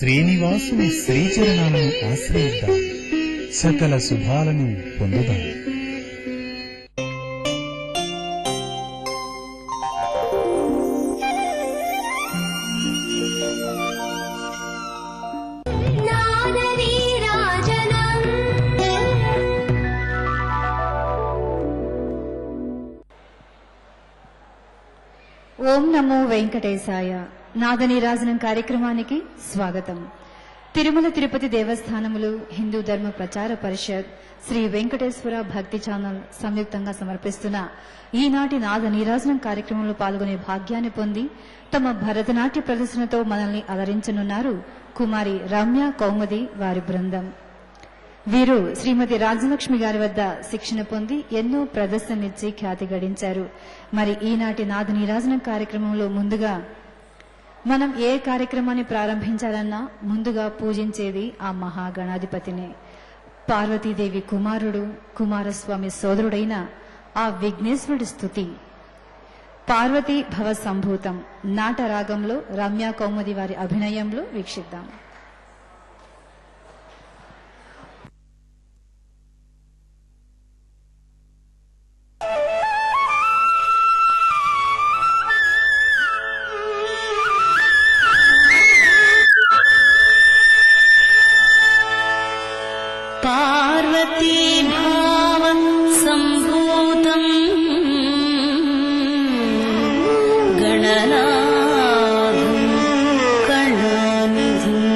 శ్రీనివాసుని శ్రీచరణాలను ఆశ్రయిద్దాం, సకల శుభాలను పొందుదాం. ఓం నమో వెంకటేశాయ. నాదనీరాజనం కార్యక్రమానికి స్వాగతం. తిరుమల తిరుపతి దేవస్థానములు, హిందూ ధర్మ ప్రచార పరిషత్, శ్రీ వెంకటేశ్వర భక్తి ఛానల్ సంయుక్తంగా సమర్పిస్తున్న ఈనాటి నాదనీరాజనం కార్యక్రమంలో పాల్గొనే భాగ్యాన్ని పొంది తమ భరతనాట్య ప్రదర్శనతో మనల్ని అలరించనున్నారు కుమారి రమ్య కౌముది వారి బృందం. వీరు శ్రీమతి రాజలక్ష్మి గారి వద్ద శిక్షణ పొంది ఎన్నో ప్రదర్శనలిచ్చి ఖ్యాతి గడించారు. మరి ఈనాటి నాదనీరాజనం కార్యక్రమంలో ముందుగా మనం ఏ కార్యక్రమాన్ని ప్రారంభించాలన్నా ముందుగా పూజించేది ఆ మహాగణాధిపతినే. పార్వతీదేవి కుమారుడు, కుమారస్వామి సోదరుడైన ఆ విఘ్నేశ్వరుడి స్తుతి పార్వతీ భవ సంభూతం నాటరాగంలో రమ్య కౌముది వారి అభినయంలో వీక్షిద్దాం. पार्वती भाव संभूतम् गणनाथं कणानिधिं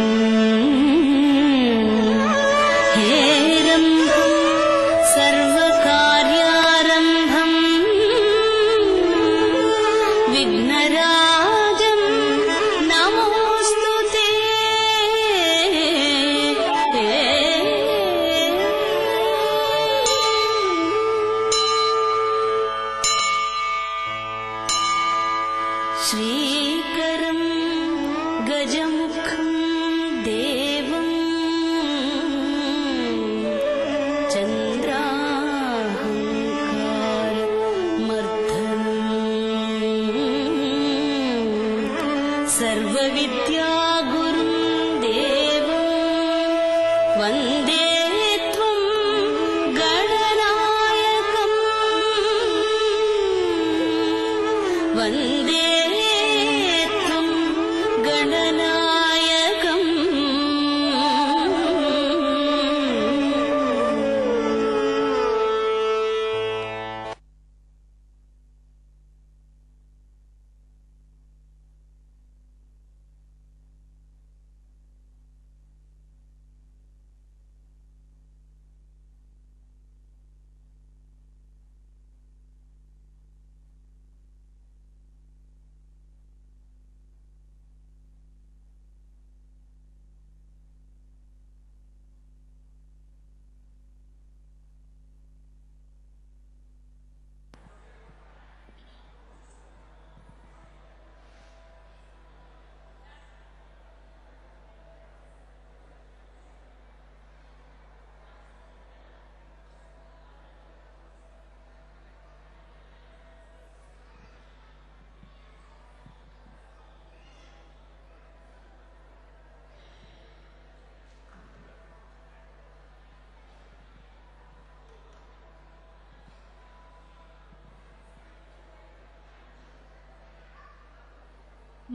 हेरम्भं सर्वकार्यारम्भं विघ्नराजं नमोऽस्तु ते. श्रीकरं गजमुखं देवं चन्द्राहङ्कारमर्दनं सर्वविद्यागुरुं देवं वन्दे त्वं गणनायकम् वन्दे गणनायकम्.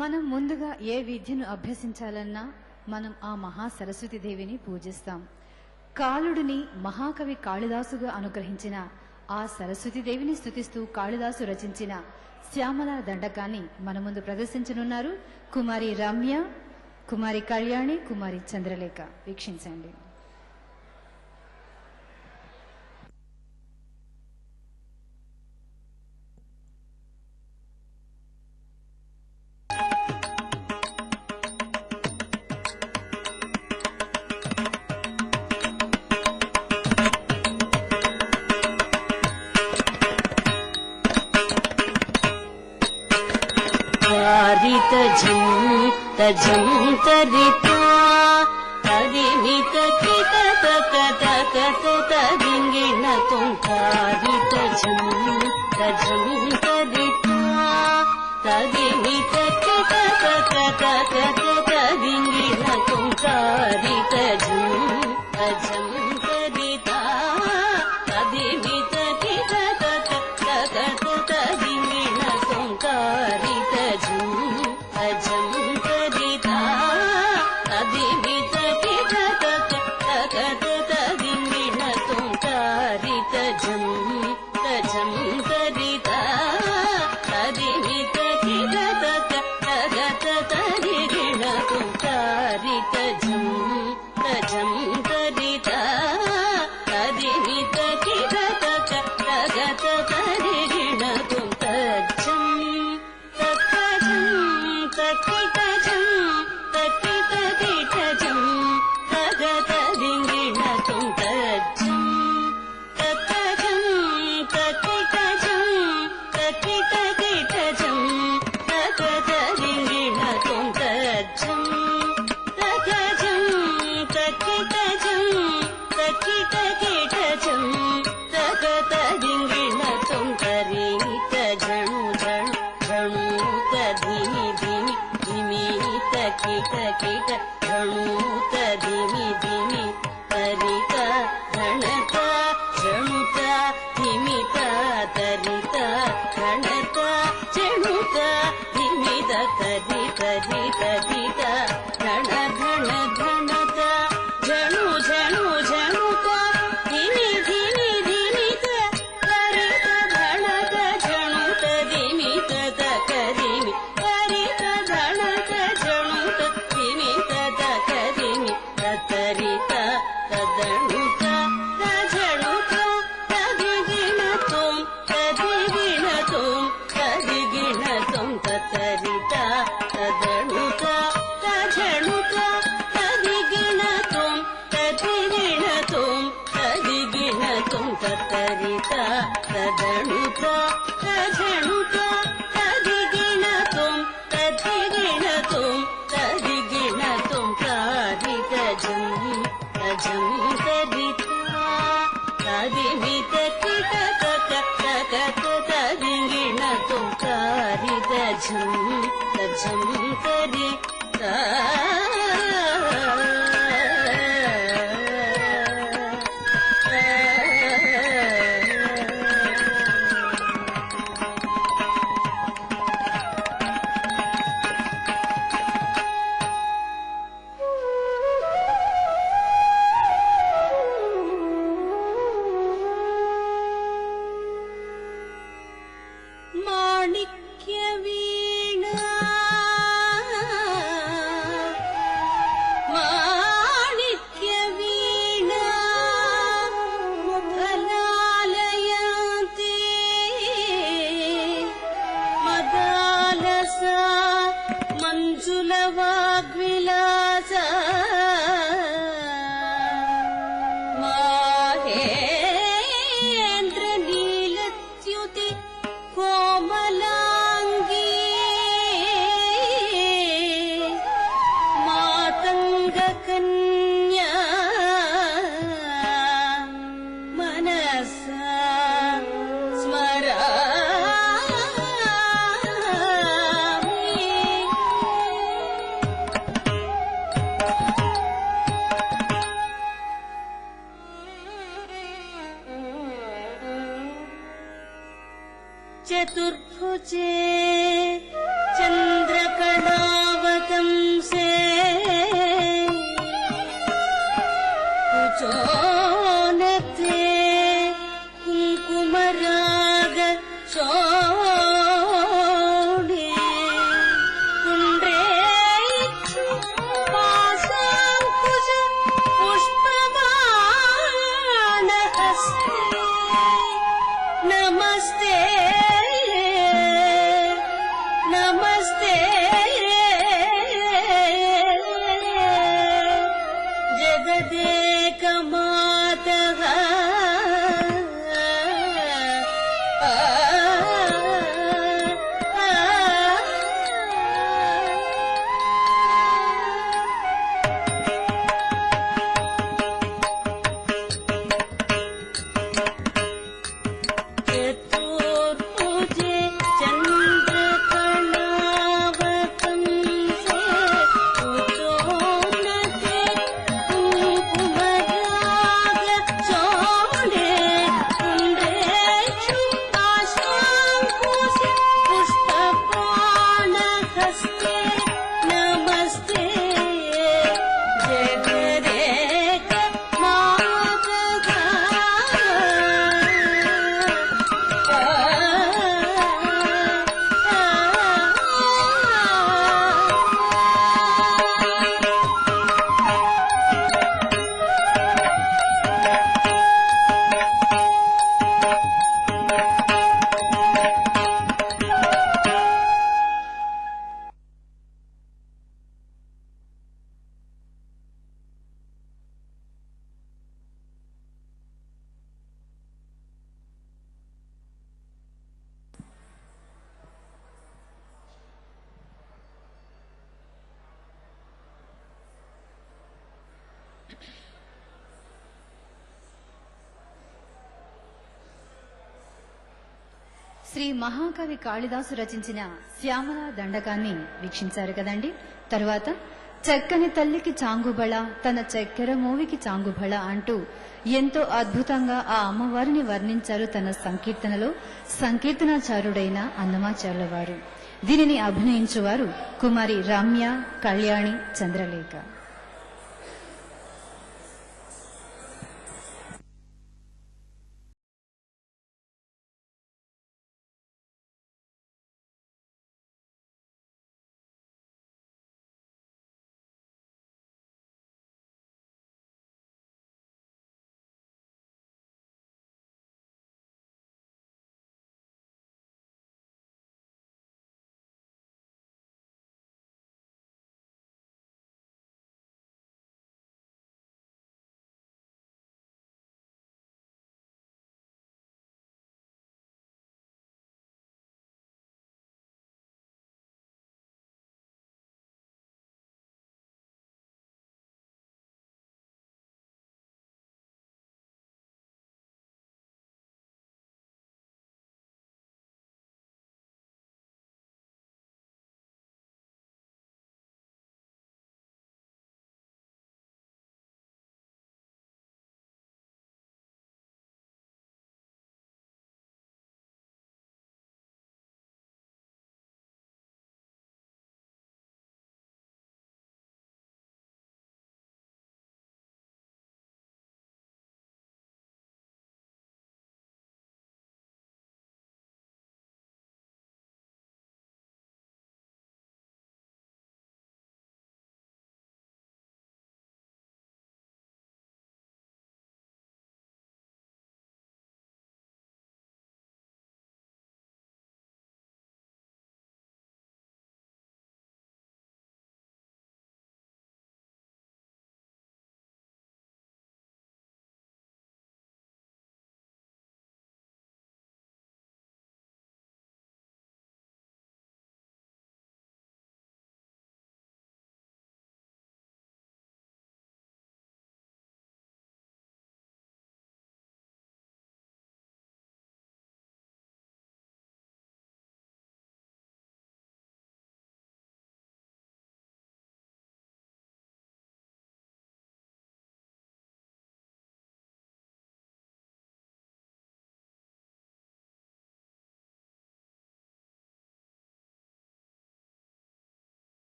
మనం ముందుగా ఏ విద్యను అభ్యసించాలన్నా మనం ఆ మహా సరస్వతి దేవిని పూజిస్తాం. కాళుడిని మహాకవి కాళిదాసుగా అనుగ్రహించిన ఆ సరస్వతి దేవిని స్తుతిస్తూ కాళిదాసు రచించిన శ్యామల దండకాన్ని మన ముందు ప్రదర్శించనున్నారు కుమారి రమ్య, కుమారి కళ్యాణి, కుమారి చంద్రలేఖ. వీక్షించండి. तजं तरिता तदिमित कित तक तक तदिंगिन तुंकारी तजं तरिता तदिमित कित तक तक तदिंगिन तारित झं तजं तरित तदिमित कित तक तगत तरिगिण तुं तज्जं तकजं तकितजं तकितकिटजं तगत दिङ्गिण तुं तज्जं तकजं तकितजं तकितकिटजं तगत दिङ्गिण तुं तज्जं तकजं तकितजं तकितकिटजं तगत दिङ्गिण तुं तरित झणु झणु झणु तधिमि धिमि धिमि तकिट किट झणु तधिमि धिमि तरित झणत झणुत धिमित तरित झणत झणुत धिमित तरि तरि तरित झण झण झणत झणु झणु झणुत धिमि धिमि धिमित तरित झणत झणुत धिमित तकरिमि तरित झणत झणुत धिमित तकरिमि ततरित तदणुत तझणुत तदिगिण तुं तदिगिण तुं तदिगिण तुं ततरित तदणुत तझणुत तदिगिण तुं तदिगिण तुं तदिगिण तुं ततरित तदणुत तझणुत तदिगिण तुं तदिगिण तुं तदिगिण तुं तारित झं तझं तरिता तदिमित किट तक तगत तदिगिण तुं तारित झं तझं तरिता माणिक्यवीणा माणिक्यवीणा मुखलालयन्ती मदालसा मञ्जुलवाग्विलासा माहेन्द्रनीलद्युति कोमलाङ्गी मातङ्गकन्या मनसा चतुर्भुजे चन्द्रकणावतंसे कुचोनते कुङ्कुमराग शोणे कुण्ड्रेक्षु पाशाङ्कुश पुष्पमाणहस्ते नमस्ते శ్రీ మహాకవి కాళిదాసు రచించిన శ్యామల దండకాన్ని వీక్షించారు కదండి. తరువాత చక్కని తల్లికి చాంగుబళ, తన చక్కెర మోవికి చాంగుబళ అంటూ ఎంతో అద్భుతంగా ఆ అమ్మవారిని వర్ణించారు తన సంకీర్తనలో సంకీర్తనాచారుడైన అన్నమాచార్యుల వారు. దీనిని అభినయించువారు కుమారి రమ్య, కళ్యాణి, చంద్రలేఖ.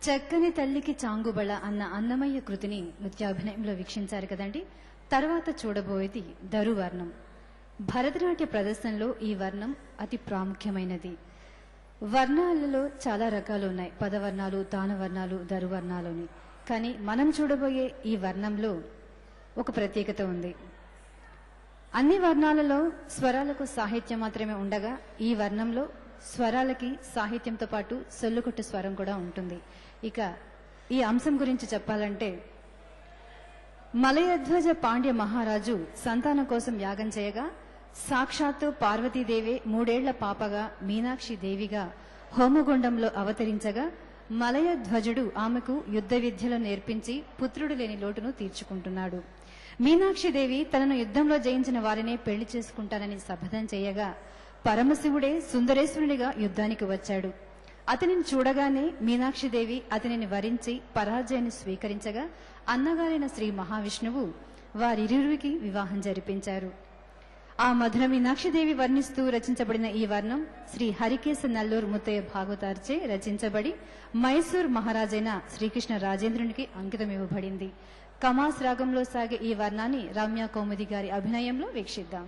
చక్కని తల్లికి చాంగుబళ అన్న అన్నమయ్య కృతిని నృత్యాభినయంలో వీక్షించారు కదండి. తర్వాత చూడబోయేది దరువర్ణం. భరతనాట్య ప్రదర్శనలో ఈ వర్ణం అతి ప్రాముఖ్యమైనది. వర్ణాలలో చాలా రకాలు ఉన్నాయి, పదవర్ణాలు, తానవర్ణాలు, దరువర్ణాలని. కానీ మనం చూడబోయే ఈ వర్ణంలో ఒక ప్రత్యేకత ఉంది. అన్ని వర్ణాలలో స్వరాలకు సాహిత్యం మాత్రమే ఉండగా ఈ వర్ణంలో స్వరాలకి సాహిత్యంతో పాటు సొల్లుకొట్టు స్వరం కూడా ఉంటుంది. ఇక ఈ అంశం గురించి చెప్పాలంటే, మలయధ్వజ పాండ్య మహారాజు సంతానం కోసం యాగం చేయగా సాక్షాత్తు పార్వతీదేవి 3 ఏళ్ల పాపగా మీనాక్షి దేవిగా హోమగుండంలో అవతరించగా మలయధ్వజుడు ఆమెకు యుద్ధ విద్యలు నేర్పించి పుత్రుడు లేని లోటును తీర్చుకుంటున్నాడు. మీనాక్షిదేవి తనను యుద్ధంలో జయించిన వారినే పెళ్లి చేసుకుంటానని శపథం చేయగా పరమశివుడే సుందరేశ్వరునిగా యుద్ధానికి వచ్చాడు. అతనిని చూడగానే మీనాక్షిదేవి అతనిని వరించి పరాజయాన్ని స్వీకరించగా అన్నగారైన శ్రీ మహావిష్ణువు వారిరువురికి వివాహం జరిపించారు. ఆ మధుర మీనాక్షిదేవి వర్ణిస్తూ రచించబడిన ఈ వర్ణం శ్రీ హరికేశ నల్లూరు ముత్తయ్య భాగవతార్చే రచించబడి మైసూర్ మహారాజైన శ్రీకృష్ణ రాజేంద్రునికి అంకితమివ్వబడింది. కమాస్ రాగంలో సాగే ఈ వర్ణాన్ని రమ్య కౌముది గారి అభినయంలో వీక్షిద్దాం.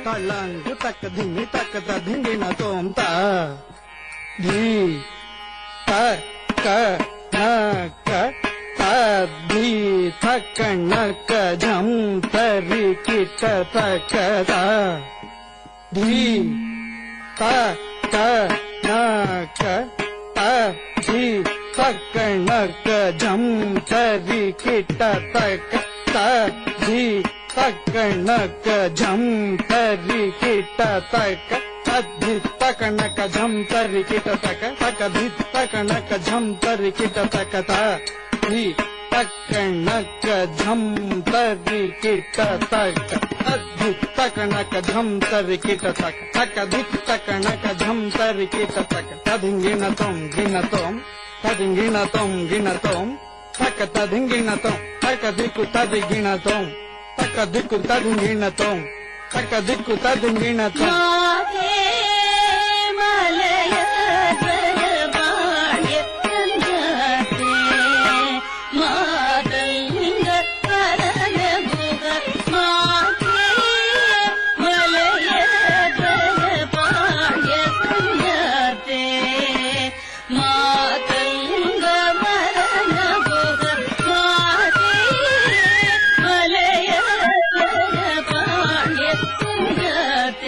तळंग तक धिंगी तक धिंगी न तोमता धी तक न क धी थक न क झम तरी किट तक ता धी तक न क धी थक न क झम तरी किट तक ता धी तकनक झम तरी किट तक अधि तकनक झम तरी किट तक तक धी तकनक झम तरी किट तक धी तकनक झम तरी किट तक अधि तकनक झम तरी किट तक तक धी तकनक झम तरी किट तक तधिंगिन तोम तधिंगिन तोम तक तधिंगिन तोम तक दिक्कु तधिंगिन तोम तक दिक्कु तधिंगिन तोम तक दिक्कु तधिंगिन तोम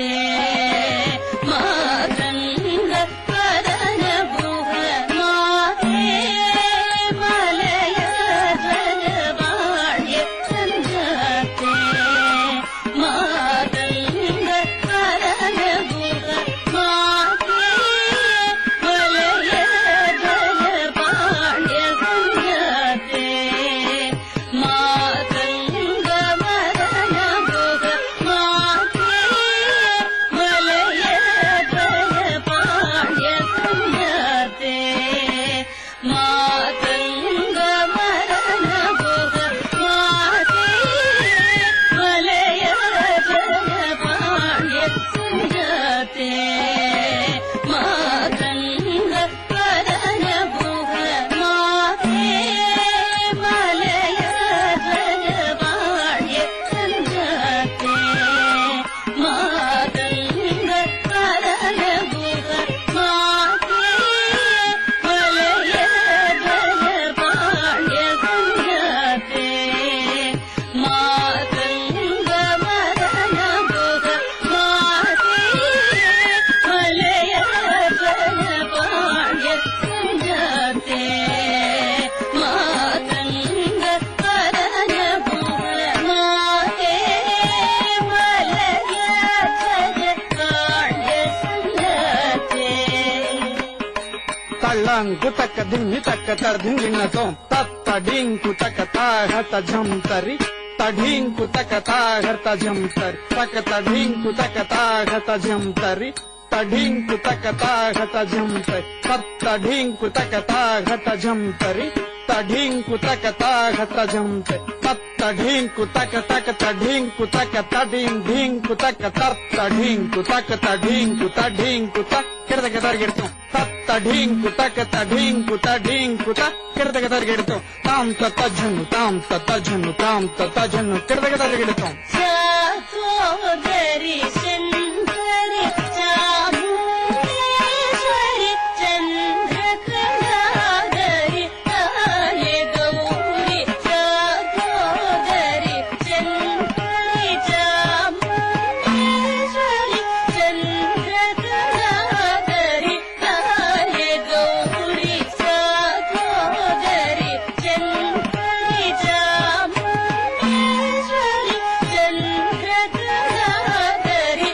Yeah. తళ్ళంకు తక్క దిమ్మి తక్క తడ్డింగినతో తత్తడింకు తక్క తాహత ఝంతరి తఢింకు తక తాహత ఝంతరి తక తఢింకు తక తాహత ఝంతరి తఢింకు తక తాహత ఝంతరి తత్తఢింకు తక తాహత ఝంతరి తఢింకు తక తాహత ఝంతరి తత్తఢింకు తక తక తఢింకు తక తడిం ఢింకు తక తత్తఢింకు తక తఢింకు తఢింకు తక కిడతక తరిగెడతాం తత్తఢింకు తక తఢింకు తఢింకు తక కిడతక తరిగెడతాం తాం తజ్జను తాం తజ్జను తాం తజ్జను కిడతక తరిగెడతాం సోదరి శంకరి చాముండేశ్వరి చంద్రకళాధరి కాళి గౌరి సోదరి శంకరి చాముండేశ్వరి చంద్రకళాధరి కాళి గౌరి సోదరి శంకరి చాముండేశ్వరి చంద్రకళాధరి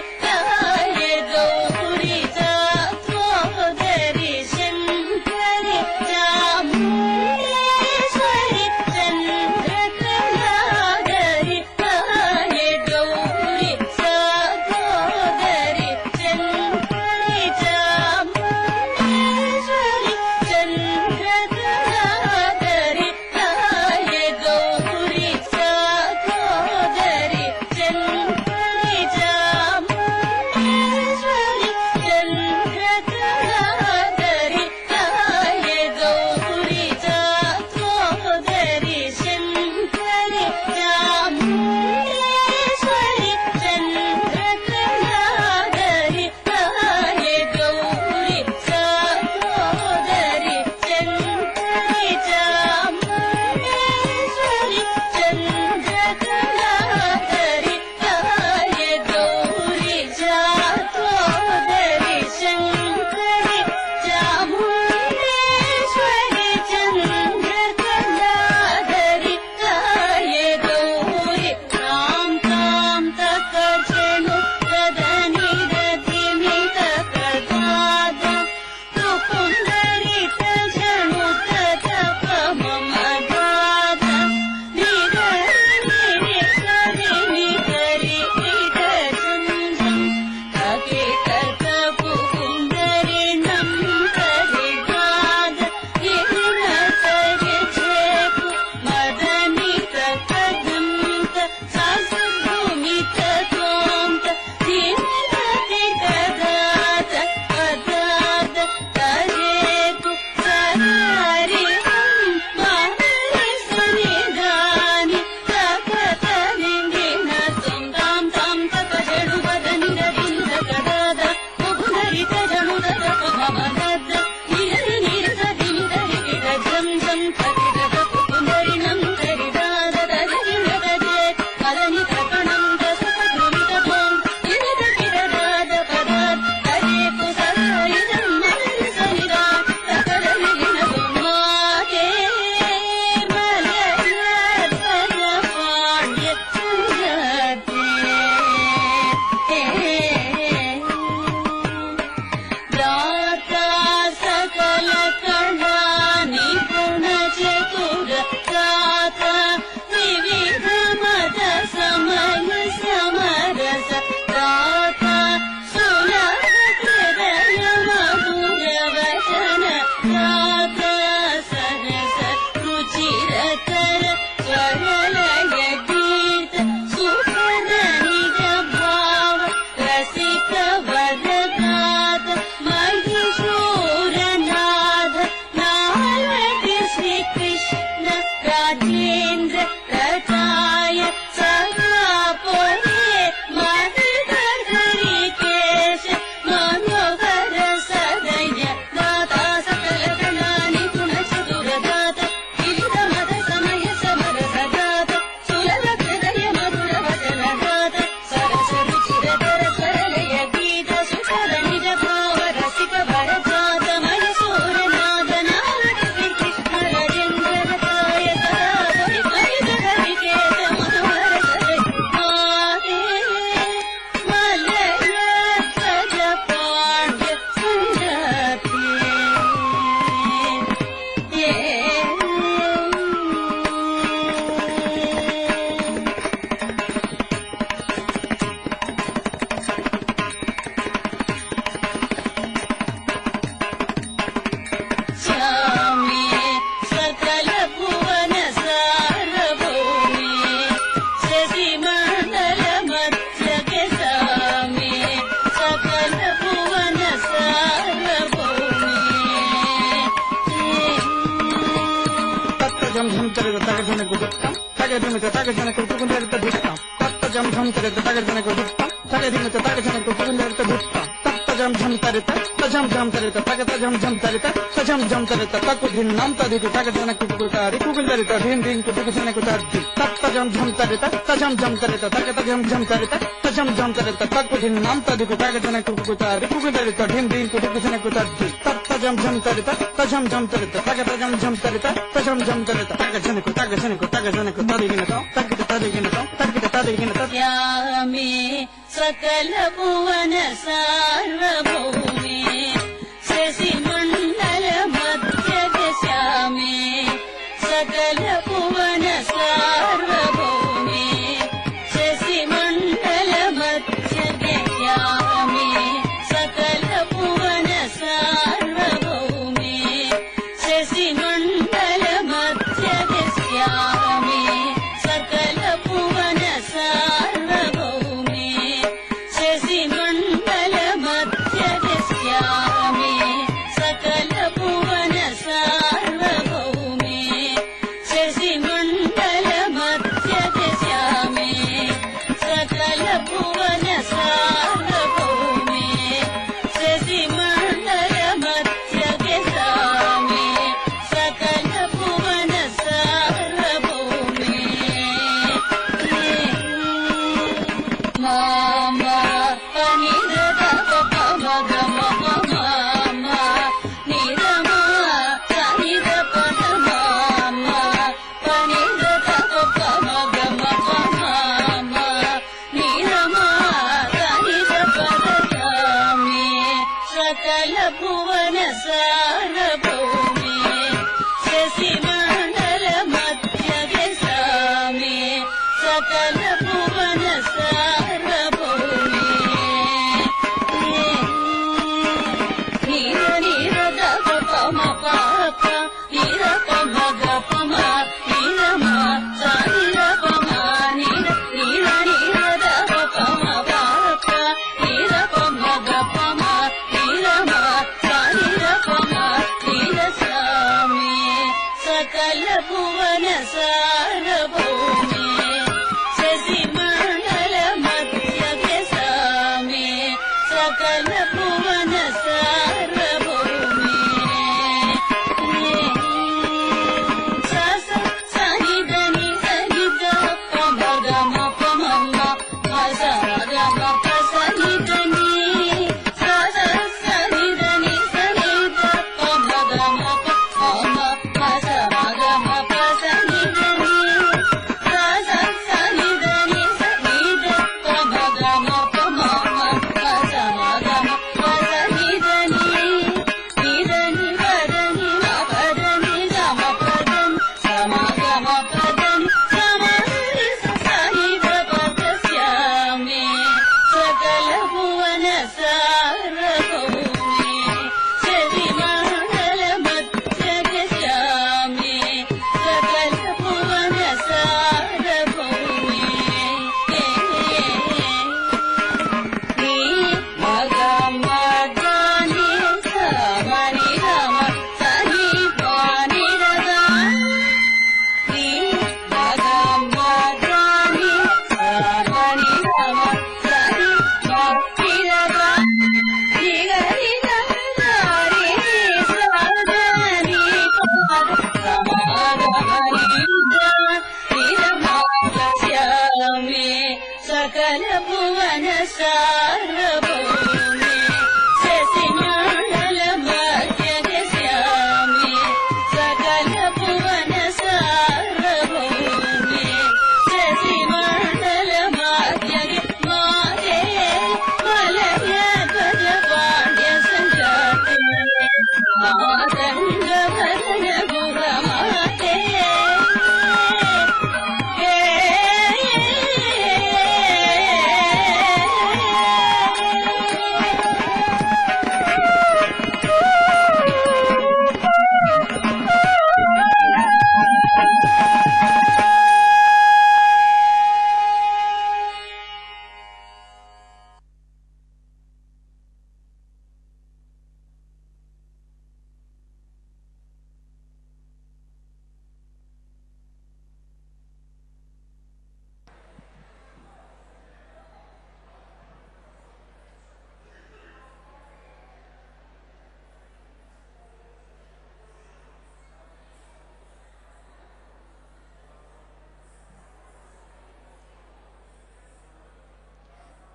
తగదిమిత తగజనకు తుగుందరిత దుష్టం తత్త జం ఝం తరిత తగజనకు దుష్టం తగదిమిత తగజనకు తుగుందరిత దుష్టం తత్త జం ఝం తరిత తజం ఝం తరిత తగత జం ఝం తరిత తజం ఝం తరిత తక్కు భిన్నం తదికు తగజనకు తుగుతారి తుగుందరిత ధిం ధిం తుగుజనకు తద్ది తత్త జం ఝం తరిత తజం ఝం తరిత తగత జం ఝం తరిత తజం ఝం తరిత తక్కు భిన్నం తదికు తగజనకు తుగుతారి తుగుందరిత ధిం ధిం తుగుజనకు తద్ది తత్త జం ఝం తరిత తజం ఝం తరిత తగత జం ఝం తరిత తజం ఝం తరిత తగజనకు తగజనకు తదిగినతో తగ్గిత తదిగినతో తగ్గిత తదిగినతో శ్యామే సకల భువన సార్వభౌమే శశి మండల మధ్య శ్యామే సకల భువన సార్వభౌమే శశి మండల మధ్య శ్యామే సకల భువన సార్వభౌమే శశి మండల మధ్య శ్యామే సకల భువన సార్వభౌమే శశి మండల మధ్య శ్యామే సకల భువన సార్వభౌమే శశి మండల మధ్య శ్యామే సకల భువన సార్వభౌమే శశి మండల మధ్య శ్యామే సకల భువన సార్వభౌమే మామా పనిరద పమగ మమ నిరమా సనిద పద మామా పనిరద పమగ మమ నిరమా సనిద పద సామే సకల భువన సార్వభౌమే శశి మండల మధ్య సామే సకల భువన సార్వభౌమే నీర నీరద పమ పాప నీర పమగ పమ నీరమా సానిర పమ నీర నీర నీరద పమ పాప నీర పమగ పమ నీరమా సానిర పమ నీర సామే సకల భువన సార్వభౌమే శశి మండల మధ్య సామే సకల భువన సార్వభౌమే సస సనిదని సనిద పమగ పమమ్మ పసగమ పసనిదని సస సనిదని సనిద పమగ పమమ్మ పసగమ పసనిదని సస సనిదని సనిద పమగ పమమ్మ పసగమ పసనిదని నిదని వదని మపదని గమ పదని సమగమ పదని సమరి సనిద పద శ్యామే సకల భువన సార్వభౌమే శశి మండల మధ్య శ్యామే సకల భువన సార్వభౌమే నీ మగ మగని సమని రమ సని పాని రగా నీ మగ మగని సమని రమ సని పాని రగా శ్రీగరి నందారి సదని పాద సమాగమని నిరమాగ శ్యామే సకల భువన సార్వభౌమే శశి మండల మధ్య శ్యామే సకల భువన సార్వభౌమే శశి మండల మధ్య మాదే మలయ గజ పాండ్య సంజాతే మాతంగ భరణ గుర మాతే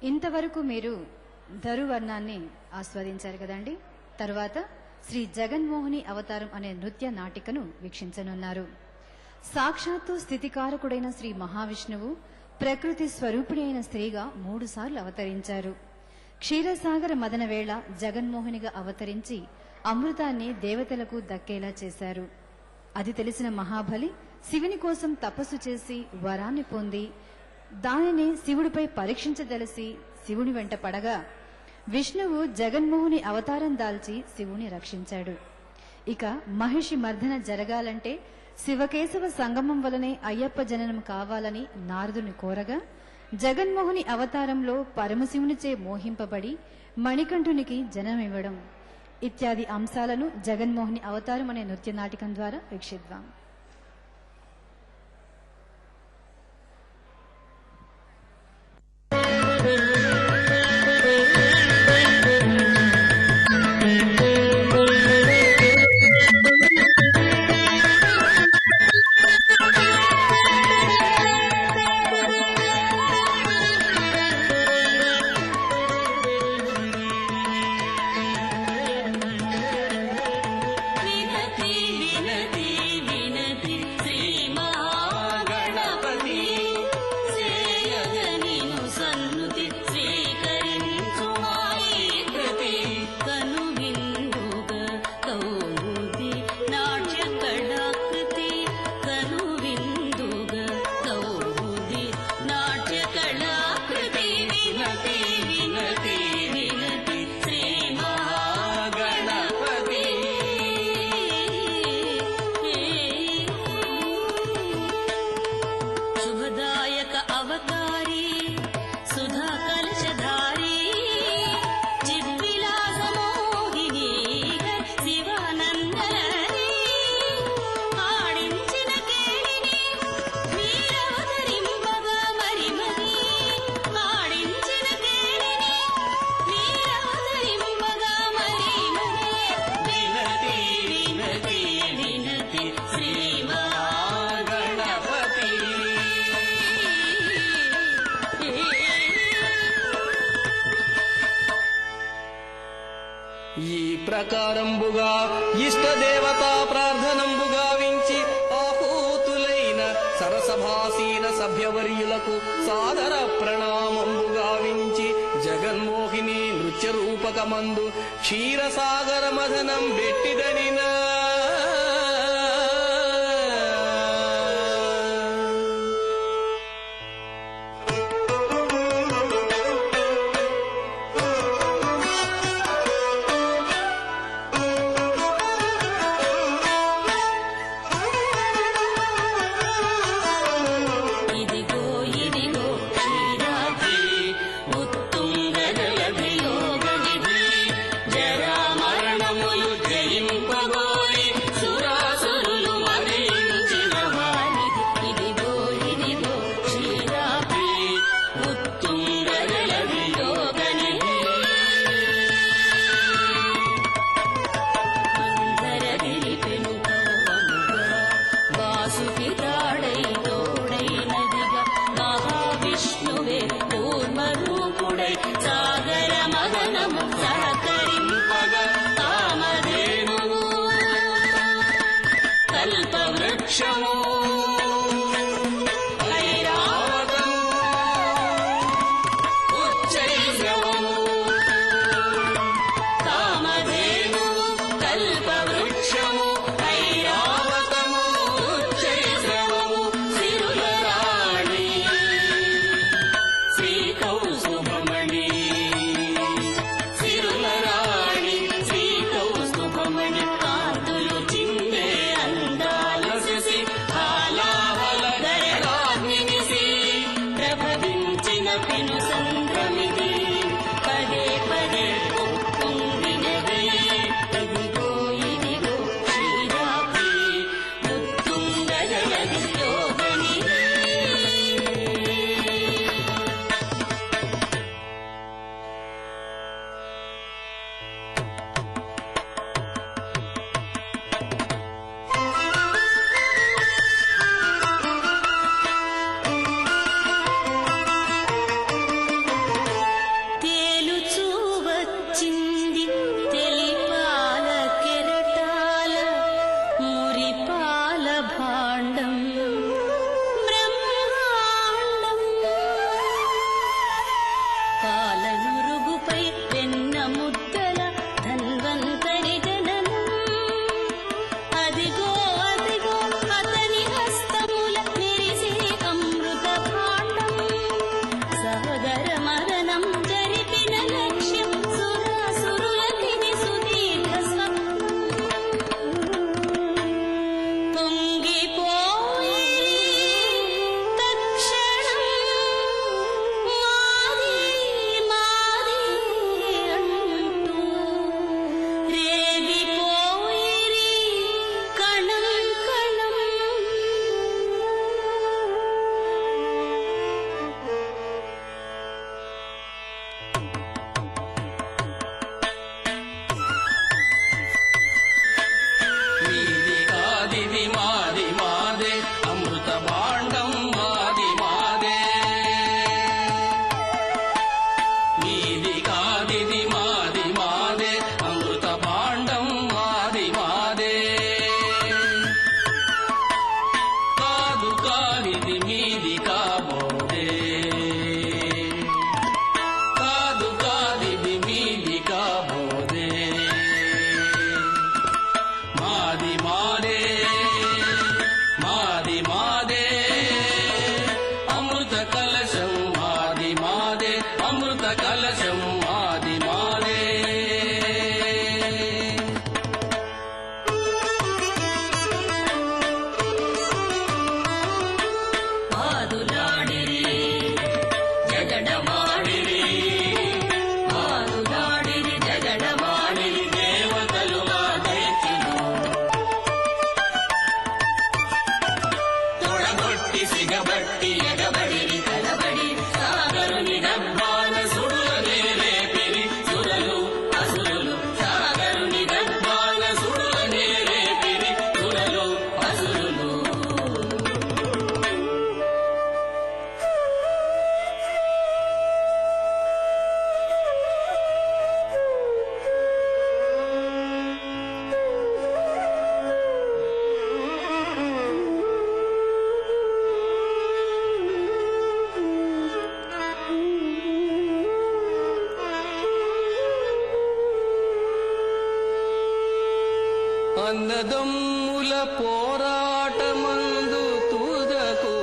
ఇంతవరకు మీరు ధరువర్ణాన్ని ఆస్వాదించారు కదండి. తరువాత శ్రీ జగన్మోహిని అవతారం అనే నృత్య నాటికను వీక్షించనున్నారు. సాక్షాత్తు స్థితికారకుడైన శ్రీ మహావిష్ణువు ప్రకృతి స్వరూపిణి అయిన స్త్రీగా 3 సార్లు అవతరించారు. క్షీరసాగర మదన వేళ జగన్మోహినిగా అవతరించి అమృతాన్ని దేవతలకు దక్కేలా చేశారు. అది తెలిసిన మహాబలి శివుని కోసం తపస్సు చేసి వరాన్ని పొంది దానిని శివుడిపై పరీక్షించదలసి శివుని వెంట పడగా విష్ణువు జగన్మోహిని అవతారం దాల్చి శివుని రక్షించాడు. ఇక మహిషి మర్దన జరగాలంటే శివకేశవ సంగమం వలనే అయ్యప్ప జననం కావాలని నారదుని కోరగా జగన్మోహిని అవతారంలో పరమశివునిచే మోహింపబడి మణికంఠునికి జననమివ్వడం ఇత్యాది అంశాలను జగన్మోహిని అవతారం అనే నృత్య నాటకం ద్వారా వీక్షిద్దాం. వినతి వినతి వినతి శ్రీ మహాగణపతి శ్రేయగనిను సన్నుతి స్వీకరించుమాయి కృతి కను విందుగ కౌముది నాట్య కళాకృతి కను విందుగ కౌముది నాట్య కళాకృతి వినతి వినతి వినతి శ్రీ మహాగణపతి శుభదాయక అవతారి సుధా కలశధారి చిద్విలాస మోహిని శివానందలహరి ఆడించిన కేళిని మీరవతరింపగా మరి మరి ఆడించిన కేళిని మీరవతరింపగా మరి మరి వినతి వినతి వినతి శ్రీ మహాగణపతి ఈ ప్రకారంబుగా ఇష్టదేవతా ప్రార్థనంబుగా వించి ఆహూతులైన సరసభాసీన సభ్యవర్యులకు సాదర ప్రణామంబుగా వించి జగన్మోహిని నృత్య రూపకమందు క్షీరసాగర మదనం బెట్టిదనినా ఇదిగో ఇదిగో క్షీరాబ్ది ఉత్తుంగ జలధియోగనిధి జరా మరణములు జయింప అన్నదమ్ముల పోరాటమందు తుదకు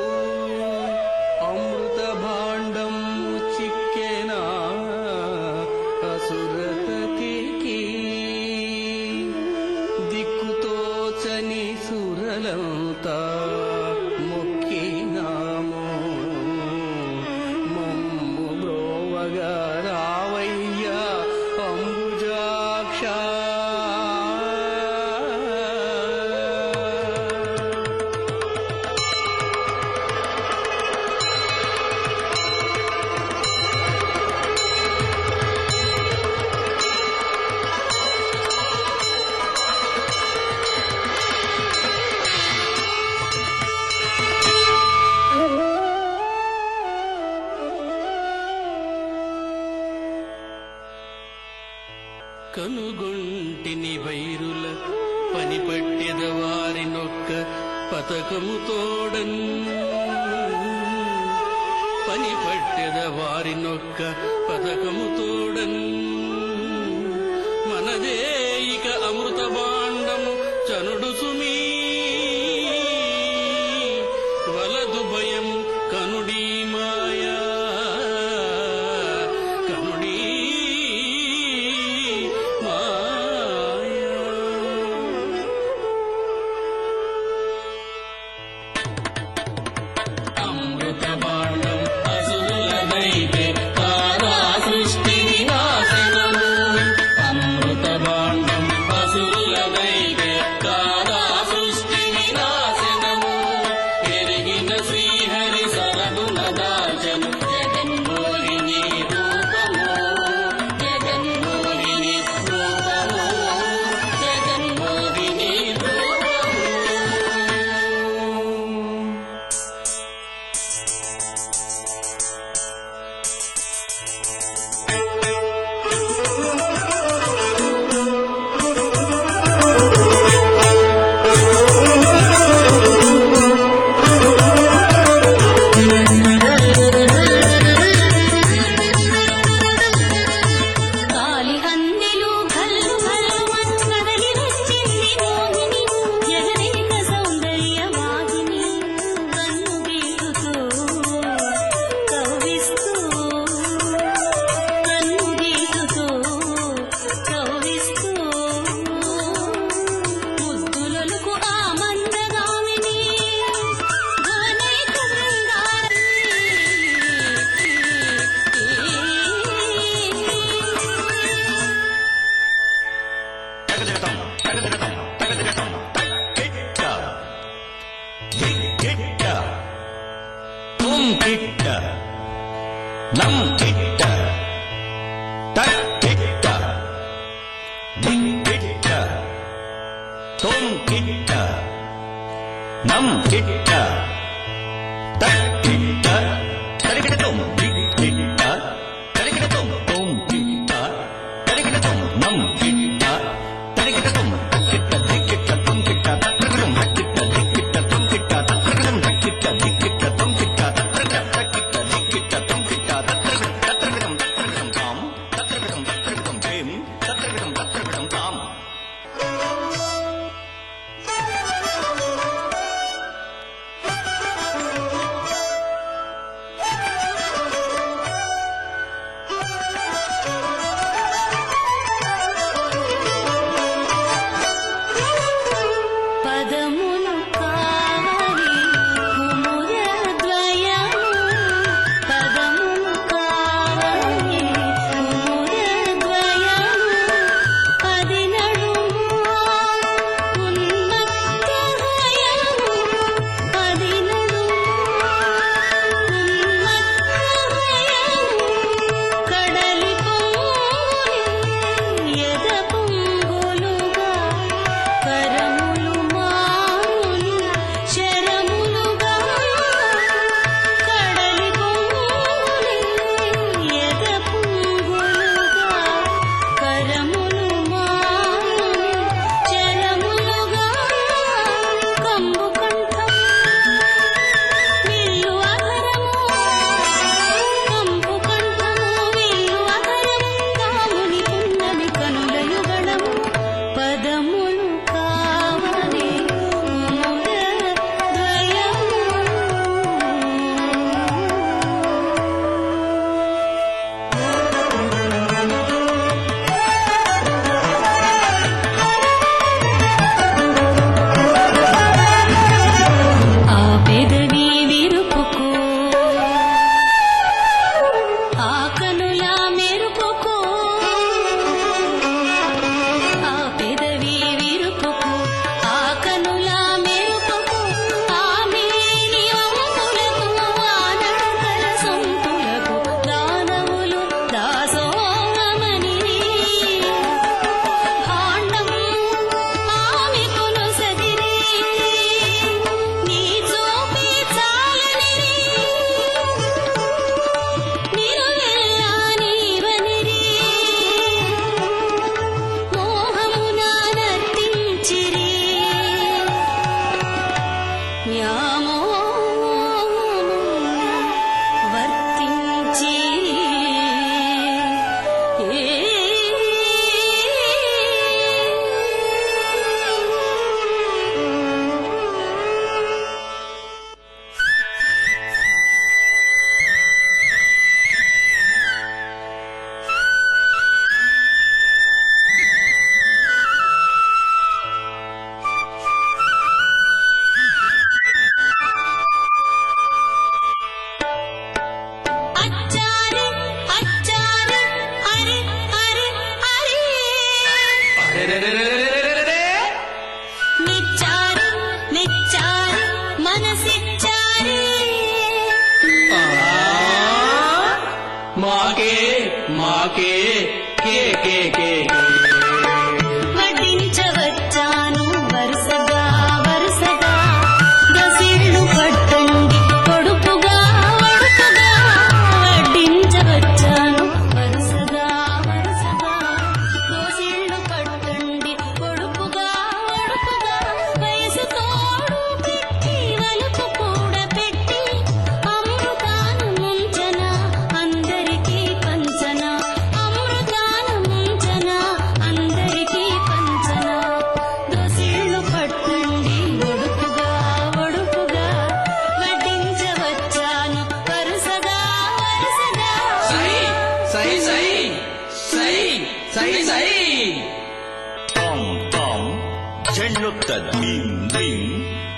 అమృత భాండం చిక్కెనా అసురతతికి దిక్కుతోచని సురలంతా మొక్కినామో మమ్ము బ్రోవగా రావయ్యా అంబుజాక్ష. కనుగొంటిని వైరుల పనిపట్టెద వారినొక్క పతకము తోడన్ పనిపట్టెద వారినొక్క పతకము తోడన్ మనదే ఇక అమృత భాండము చనుడు సుమీ వలదు భయం కనుడీ మాయా కనుడీ మాయా. అమృత భాండం అసురులదైతే కాదా సృష్టి వినాశనము. అమృత భాండం అసురులదైతే కాదా సృష్టి వినాశనము. ఎరిగిన శ్రీహరి సరగుణ దాచను జగన్మోహిని రూపము. జగన్మోహిని రూపము. జగన్మోహిని రూపము. కాలి అందెలు కల్లు కల్లు కదలి వచ్చింది మోహిని. జగదేక సౌందర్య వాహిని. కన్ను గీటుతో కవ్విస్తూ కన్ను గీటుతో కవ్విస్తూ ముద్దులొలుకు ఆ మందగామిని. భువనైక తుమ్ కిట్ట నం కిట్ట టక్ కిట్ట దిక్ కిట్ట తుమ్ కిట్ట నం కిట్ట టక్ కిట్ట తరికిటతుం దిక్ కిట్ట తరికిటతుం తుమ్ కిట్ట తరికిటతుం నం కిట్ట తరికిటతుం కిట్ట దిక్ కిట్ట తుమ్ కిట్ట తరికిటతుం కిట్ట దిక్ కిట్ట తుమ్ కిట్ట తరికిటతుం కిట్ట దిక్ కిట్ట తుమ్ కిట్ట తరికిటతుం దిక్ కిట్ట తుమ్ కిట్ట తరికిటతుం తాం తరికిటతుం జేం తరికిటతుం తాం. కే కే కే వడ్డించవచ్చాను వరుసగా వరుసగా దసిళ్ళు పట్టండి పొడుపుగా వడుపుగా వడ్డించవచ్చాను వరుసగా వరుసగా దోసిళ్ళు పట్టండి పొడుపుగా వడుపుగా వయసు తోడు పెట్టి వలుపు కూడా పెట్టి అమృతాను ముంచన అందరికీ పంచన అమృతాను ముంచన అందరికీ పంచన దోసిళ్ళు పట్టండి ఒడుపుగా ఒడుపుగా వడ్డించవచ్చాను వరుసగా వరుసగా సై సై సై సై సై సై టాం టాం చెన్నుత్త డింగ్ డింగ్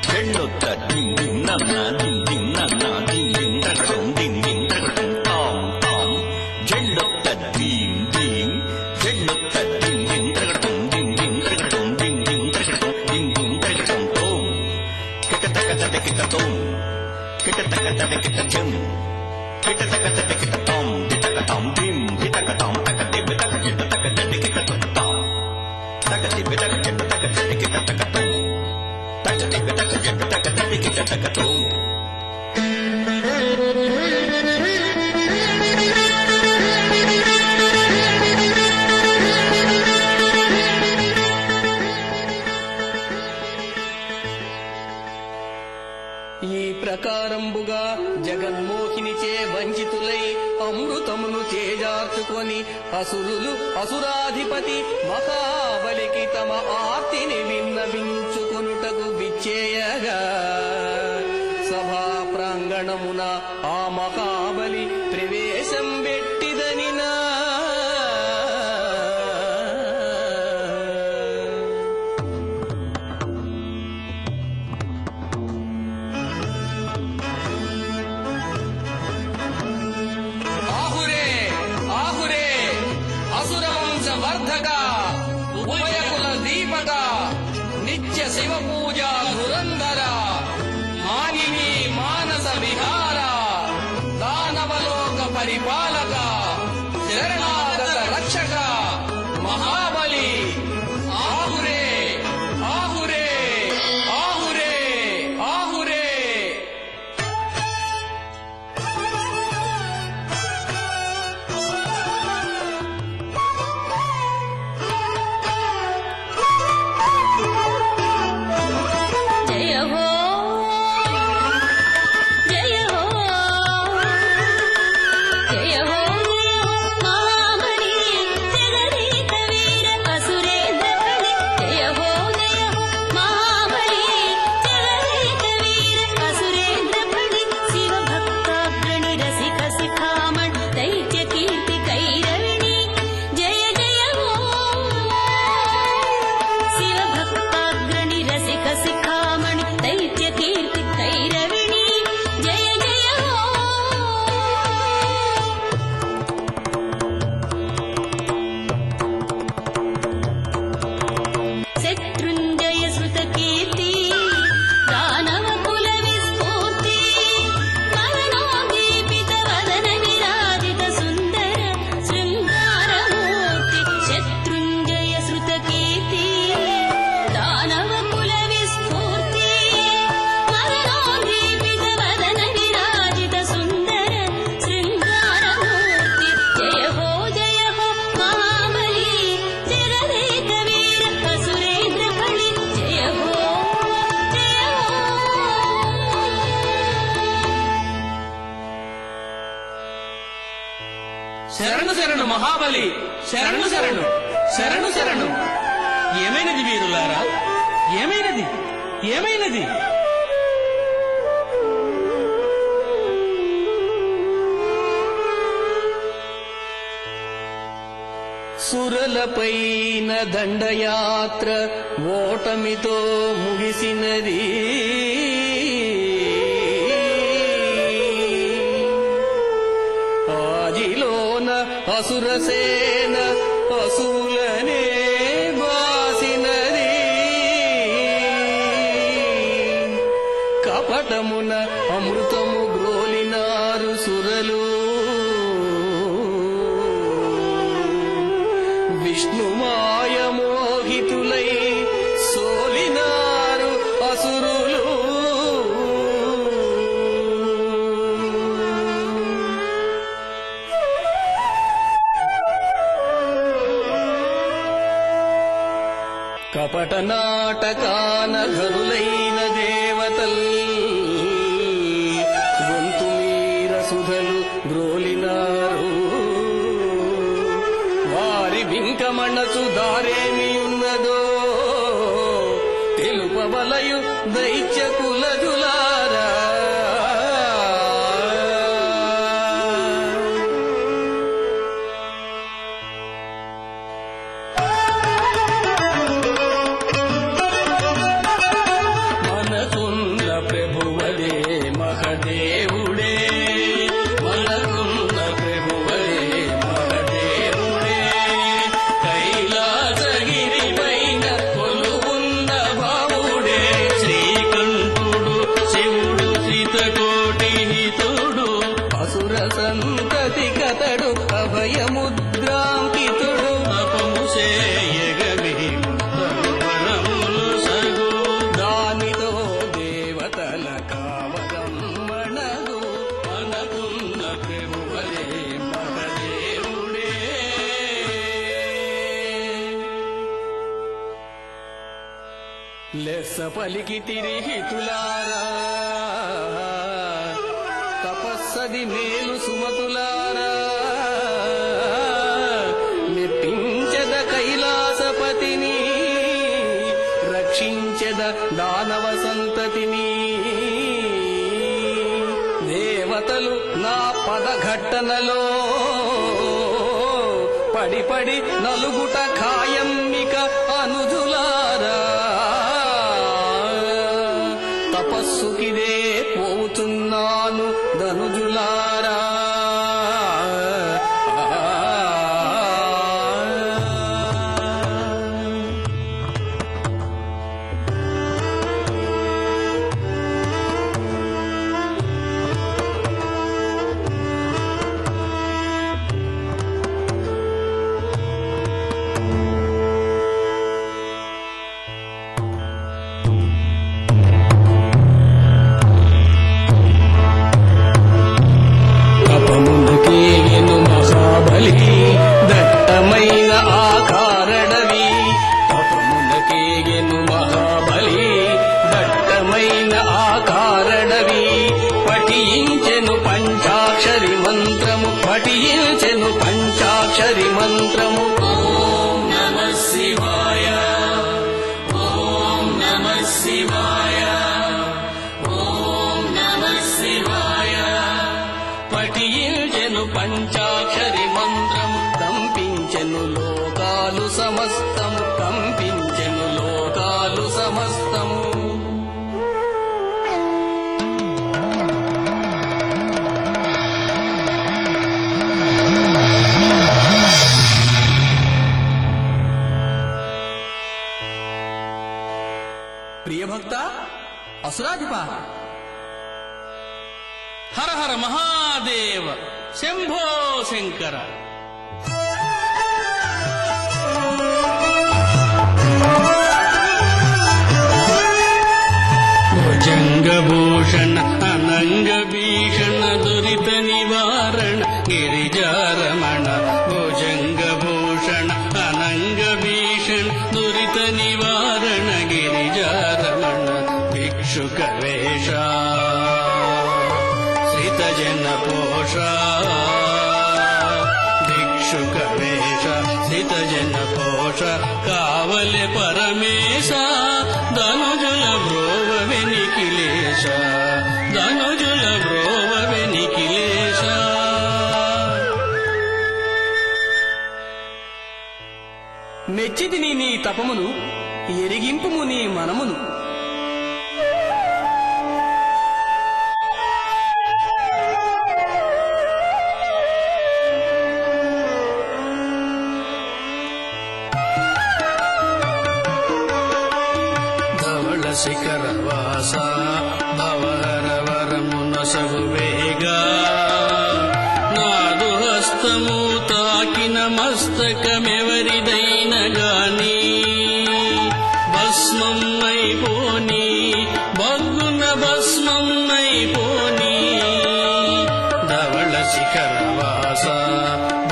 చెన్నుత్త డింగ్ డింగ్ నన్న డింగ్ డింగ్ నన్న డింగ్ డింగ్ తగడం డింగ్ డింగ్ తగడం టాం టాం చెన్నుత్త డింగ్ డింగ్ చెన్నుత్త డింగ్ డింగ్ తగడం డింగ్ డింగ్ తగడం డింగ్ డింగ్ తగడం డింగ్ డింగ్ తగడం టాం కిట తక తక కిట టాం కిట తక తక కిట చెం కిట తక తక కిట టాం కిట టాం డింగ్ కిట టాం తక దిబ తక కిట తక తక కిట టాం తక దిబ తక కిట తక తక కిట తక టాం తక దిబ తక కిట తక తక కిట తక టాం ఈ ప్రకారంబుగా జగన్మోహినిచే వంచితులై అమృతమును చేజార్చుకొని అసురులు అసురాధిపతి మహాబలికి తమ ఆర్తిని విన్నవించుకొనుటకు విచ్చేయగా సభా ప్రాంగణమున ఆ మహాబలి ప్రవేశం పెట్టిదనినా ఆహురే ఆహురే అసురవంశ వర్ధక ఉభయకుల దీపక నిత్య శివ పూజా ధురంధర మానిని మానస విహార దానవలోక పరిపాలక శరణాగత రక్షక మహాబలి ఆహురే ఆహురే ఆహురే ఆహురే జయ హో జయ హో జయ హో మహాబలి జగదీత వీర అసురేంద్ర బలి జయ హో మహాబలి జగదీత వీర అసురేంద్ర బలి శివ భక్తాగ్రణి రసిక శిఖామణి దైత్య కీర్తి కైరవిణి జయ జయ హో శివ భక్తాగ్రణి రసిక శిఖామణి దైత్య కీర్తి కైరవిణి జయ జయ హో శత్రుంజయ శృత కీర్తి దానవ కుల విస్ఫూర్తి మరణోదీపిత వదన విరాజిత సుందర శృంగారమూర్తి శత్రుంజయ శృత కీర్తి దానవ కుల విస్ఫూర్తి మరణోదీపిత వదన విరాజిత సుందర శృంగారమూర్తి జయ హో మహాబలి జగదేక వీర అసురేంద్ర బలి జయ హో శరణు శరణు మహాబలి శరణు శరణు శరణు శరణు ఏమైనది వీరులారా ఏమైనది ఏమైనది సురలపైన దండయాత్ర ఓటమితో ముగిసినది ఆదిలోన అసురసేన అసువులనే బాసినది కపటమున అమృతము గ్రోలినారు సురలు కపట నాటకాన ఘనులైన దేవతల్ గొంతు మీర సుధలు గ్రోలినారు. వారి బింకమణచు దారేమియున్నదో తెలుపవలయు దైత్య కులజులారా. మనకున్న ప్రభువలే మహదేవుడే, మనకున్న ప్రభువలే మహదేవుడే, కైలాసగిరి పైన కొలువున్న బావుడే, శ్రీకంఠుడు శివుడు శ్రీతకోటి హితుడు, అసుర సంతతి కతడు అభయముద్రాంకితుడు, అపము చేయగమి వరములు సగు, దానితో దేవతల కావరం మనగు. మనకున్న ప్రభువలే మహదేవుడే. లెస్స పలికి తిరిహితులారా, తపస్సది మేలు సుమతులారా, మెప్పించద కైలాసపతిని, రక్షించద దానవ సంతతిని. దేవతలు నా పదఘట్టనలో పడి పడి నలుగుట ఖాయమ్మిక అనుజులారా. తపస్సుకిదే పోతున్నాను ధనుజులారా. తపమునకేగెను మహాబలి దట్టమైన ఆకారడవి, తపమునకేగెను మహాబలి దట్టమైన ఆకారడవి, పఠించెను పంచాక్షరి మంత్రము, పఠించెను పంచాక్షరి మంత్రము. ఓం నమః శివాయ, ఓం నమః శివాయ, ఓం నమః శివాయ. పఠించెను పంచాక్షరి మంత్రము, కంపించెను లోకాలు సమస్తము, కంపించెను లోకాలు సమస్తము. ప్రియభక్త అసురాధిప, హర హర మహాదేవ, శంభో శంకర. భుజంగభూషణ అనంగ భీషణ దురిత నివారణ గిరిజారమణ, భుజంగభూషణ అనంగ భీషణ దురిత నివారణ గిరిజారమణ, భిక్షుక వేష శ్రితజన పోష, భిక్షుక వేష శ్రితజన పోష, కావలి పరమేశ, ధనుజుల బ్రోవ వెనికిలేశ, ధనుజుల బ్రోవ వెనికిలేశ. మెచ్చితిని నీ తపమును, ఎరిగింపుము నీ మనమును. ధవళ శిఖరవాస భవహర వరమునసగు వేగా, నాదు హస్తము తాకిన మస్తకమెవరిదైన గాని, భస్మం అయిపోని బగ్గున భస్మం అయిపోని. ధవళ శిఖరవాస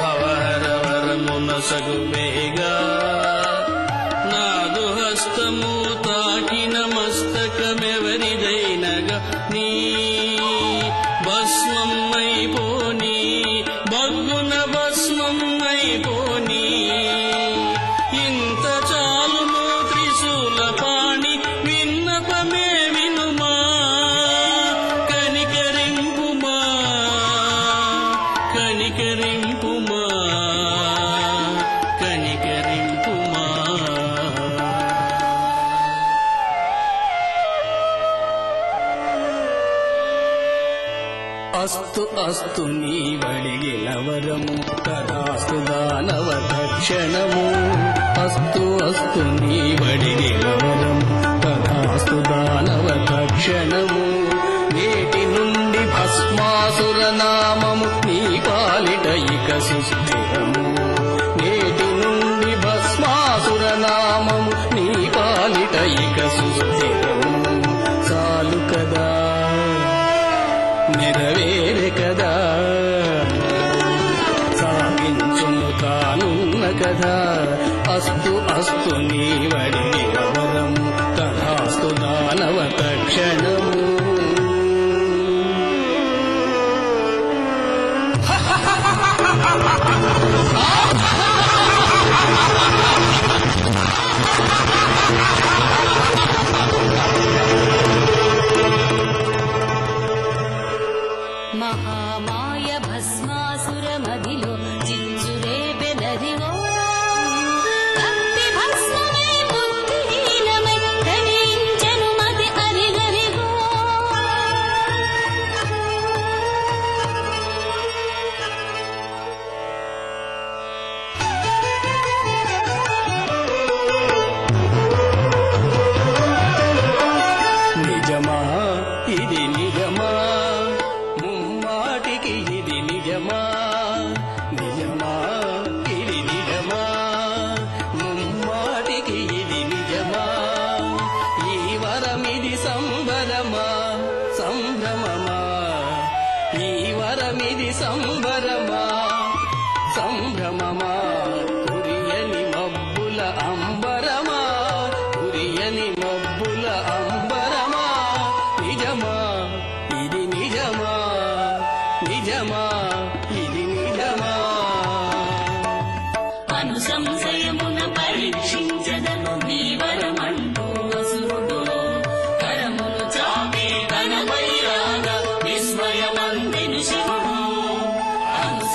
భవహర వరమునసగు వేగా, నాదు హస్త అస్తు అస్తు నీవడిగిన వరము తదాస్తు దానవ తక్షణము అస్తు అస్తు నీవడిగిన వరము తదాస్తు దానవ తక్షణము నేటి నుండి భస్మాసుర నామము నీ పాలిట ఇక సుస్థిరము నేటి నుండి భస్మాసుర నామము నీ పాలిట ఇక సుస్థిరము చాలు కదా నెరవేరే కదా సాగించును కానున్న కదా అస్తు అస్తు నీవడిగిన వరము తదాస్తు దానవ తక్షణము మహామాయ భస్మాసుర మదిలో జింజురే బెదరివో కప్పి భస్మమై బుద్ధిహీనమై ధరించెను మది అరిగరిగో నిజమా ఇది నిజమా ముమ్మాటికి ఇది నిజమా నిజమా ఇది నిజమా ముమ్మాటికి ఇది నిజమా ఈ వరమిది సంబరమా సంభ్రమమా ఈ వరమిది సంబరమా సంభ్రమమా కురియని మబ్బుల అంబరమా కురియని మబ్బుల అంబరమా నిజమా ఇది నిజమా నిజమా ఇది నిజమా అను సంశయమున పరీక్షించదను నీ వరమంటూ అసురుడు కరమును చాపి తనపై రాగా విస్మయమందెను శివుడు అను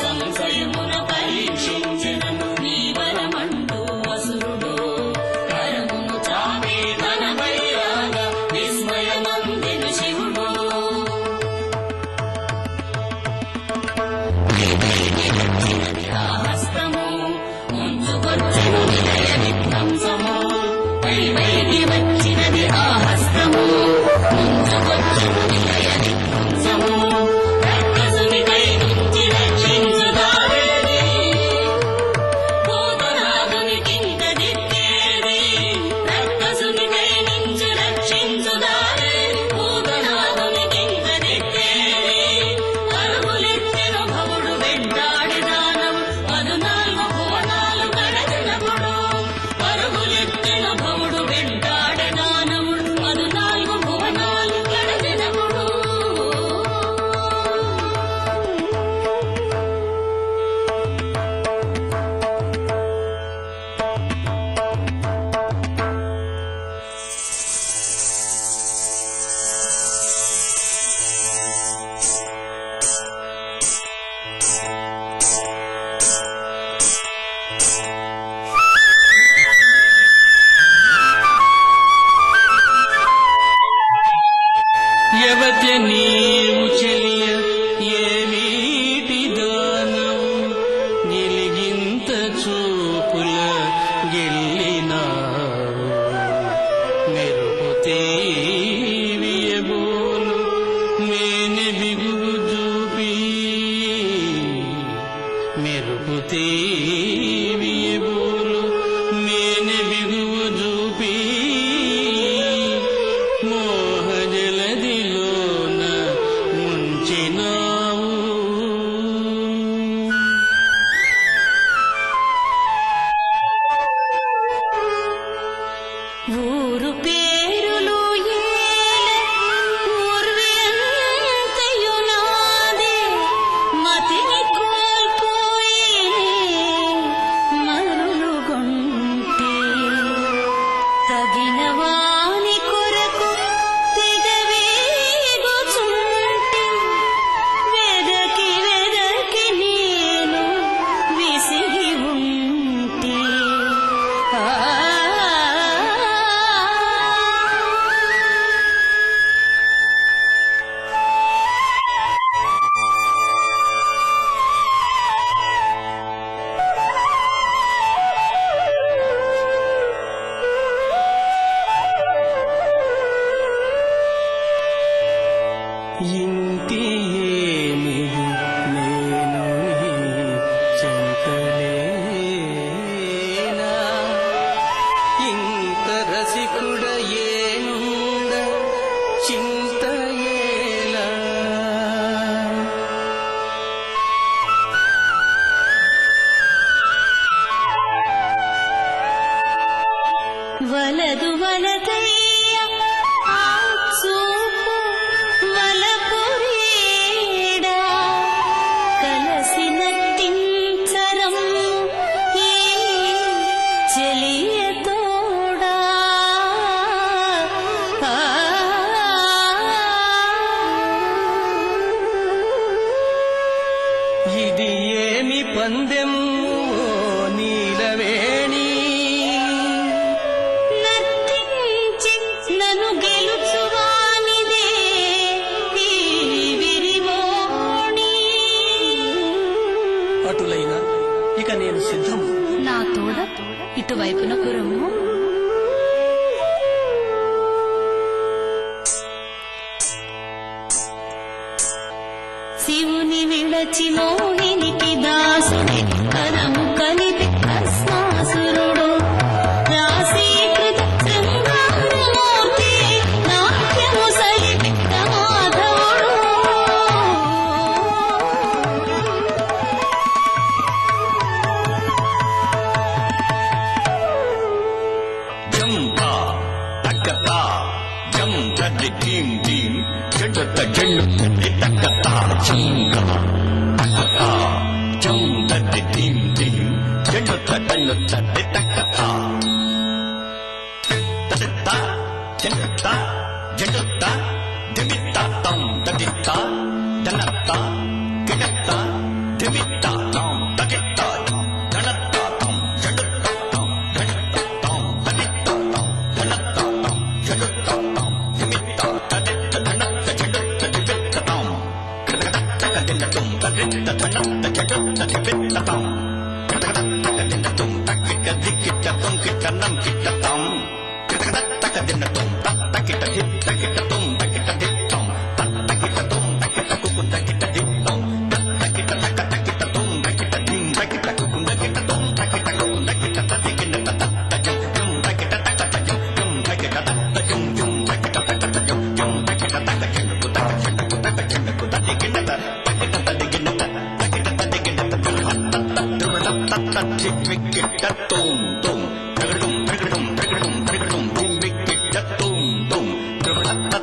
ఇంటి ఏమి నేను నీ చెంతలేనా ఇంత రసికుడ ఏనుండ చింత ఏలా వలదు వలదయ్య ఆ చూపు వలపురీడా కలసినట్టించరం ఏ చెలియ తోడా ఇది ఏమి పందెం నీలవేణి నర్తించి నన్ను గెలుచువానిదే ఈ విరివోణి. అటులైనా ఇక నేను సిద్ధం. నా తోడ ఇటువైపున కురము. శివుని విళచి మోహినికి దాసుని కరము కలిపి భస్మాసురుడు రాశీకృత శృంగారమూర్తి నాట్యము సలిపి మాధవుడు. జం తా తక్కతా జం తది టీం టీం చెడ్డత జెండు తక్కతా జం తా తక్కతా జం తది టీం టీం చెడ్డత జెండు తక్కతా తదిత్తా చెడ్డతా జెండుతా దిమిత్తా తం తదిత్తా దనత్తా గిడత్తా దిమిత్తా తం తగిత్తా దనత్తా తం జెండుతా తం గణిత్తా తం తదిత్తా తం దనత్తా తం జెండుతా తం దిమిత్తా తదిత్తా దనత్త జెండుతా దిమిత్తా తం కడగదత్త కదిన్నతుం తదిత్త దనత్త జెండుతా దిమిత్తా తం కడగదత్త కదిన్నతుం తక్కిట దిక్కిట తం కిట నం కిట తం కడగదత్త కదిన్నతుం తక్కిట హిట్ తక్కిట తం తక్కిట దిట్ తం తక్కిట తం తక్కిట కుకు తక్కిట దిట్ తం తక్కిట తక్క తక్కిట తం తక్కిట దిం తక్కిట కుకు తక్కిట తం తక్కిట కుకు తక్కిట తక్కిట తక్కిట జం జం తక్కిట తక్కిట జం జం తక్కిట తక్కిట జం జం తక్కిట తక్కిట జం జం తక్కిట తక్కిట చెండుకు తక్కిట చెండుకు తక్కిట చెండుకు తక్కిట తక్కిట తక్కిట తక్కిట తక్కిట తత్త చిక్కిట తం తం తగడుం తగడుం తగడుం తగడుం దిమ్మికిట తం తం తగడత్త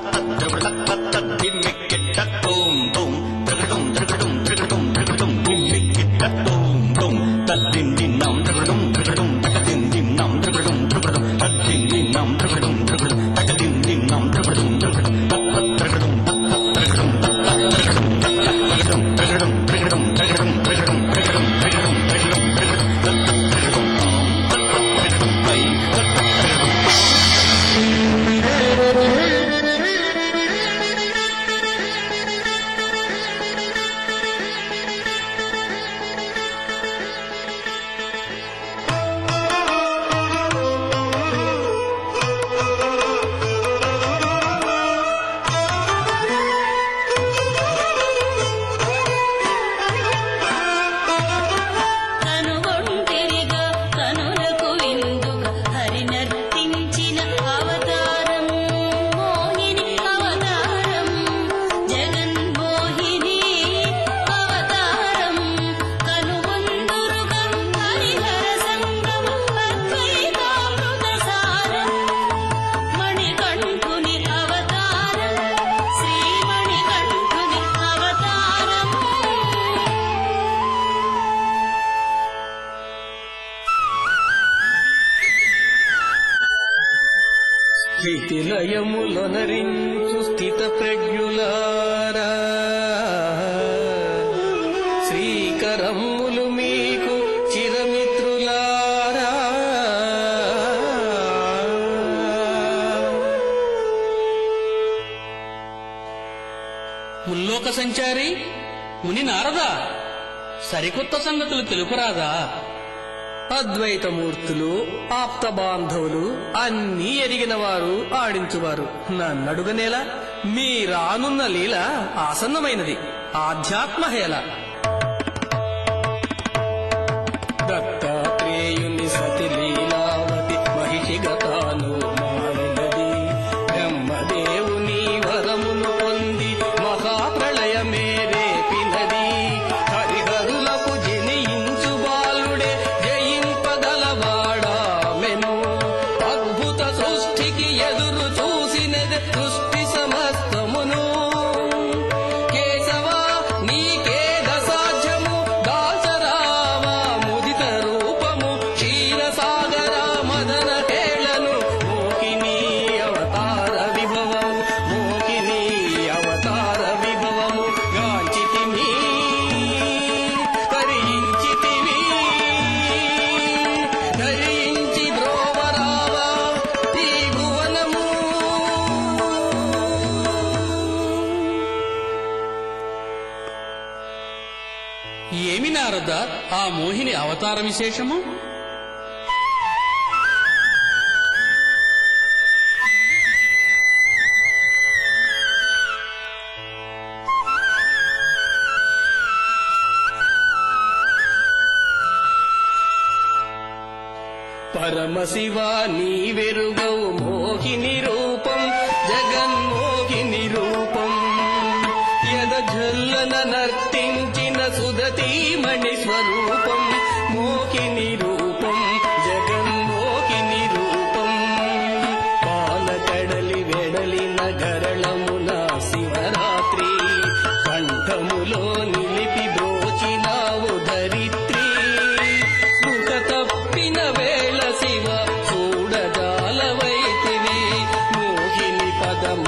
తగడత్త దిమ్మికిట తం తం తగడుం తగడుం తగడుం తగడుం దిమ్మికిట తం తం తద్దిన్నం తగడుం తగడుం తగదిన్నం తగడుం తగడుం తద్దిన్నం తగడుం తగడుం తగదిన్నం తగడుం తగడుం తగడుం తగడుం తగడుం తగడుం తగడుం తగడుం కనుగొంటిరిగా కనులకు విందుగా హరి నర్తించిన అవతారం మోహిని అవతారం జగన్మోహిని అవతారం కనుగొందురుగా హరిహర సంగమ అద్వైతామృత సారం మణికంఠుని అవతారం శ్రీ మణికంఠుని అవతారం. స్థితిలయములొనరించు స్థిత ప్రజ్ఞులారా శ్రీకరములు మీకు చిరమిత్రులారా ముల్లోక సంచారి ముని నారదా సరికొత్త సంగతులు తెలుపురాదా? అద్వైతమూర్తులు ఆప్త బాంధవులు అన్నీ ఎరిగిన వారు ఆడించువారు నన్నడుగనేలా మీ రానున్న లీల ఆసన్నమైనది ఆధ్యాత్మహేళ. దత్తాత్రేయుని సతి లీలావతి మహిషిగతాను మారినది. బ్రహ్మదేవుని వరమును పొంది మహాప్రళయమే రేపినది. హరిహరులకు జనించు బాలుడే జయింపగలవాడామెను. అద్భుత సృష్టికి ఎదురు చూసినది సృష్టి సమస్తమును. కేశవా నీకేద సాధ్యము దాసరావా ముదిత రూపము. క్షీరసాగర మదన హేళను మోహిని అవతార విభవము. మోహిని అవతార విభవము గాంచితిమి కరించితివి. ధరించి ద్రోవరావా ఈ భువనము. ఏమి నారద ఆ మోహిని అవతార విశేషము? పరమశివా నీవెరుగవు మోహిని రూపం జగన్మోహిని రూపం. యదజల్లన నర్తించిన సుదతీమణి స్వరూపం. మోహిని రూపం జగన్మోహిని రూపం. పాలకడలి వెడలిన గరళమున శివరాత్రి. కంఠములో నిలిపి బ్రోచినావు ధరిత్రి. స్పృహ తప్పిన వేళ శివ చూడజాలవైతివి. మోహిని పదమ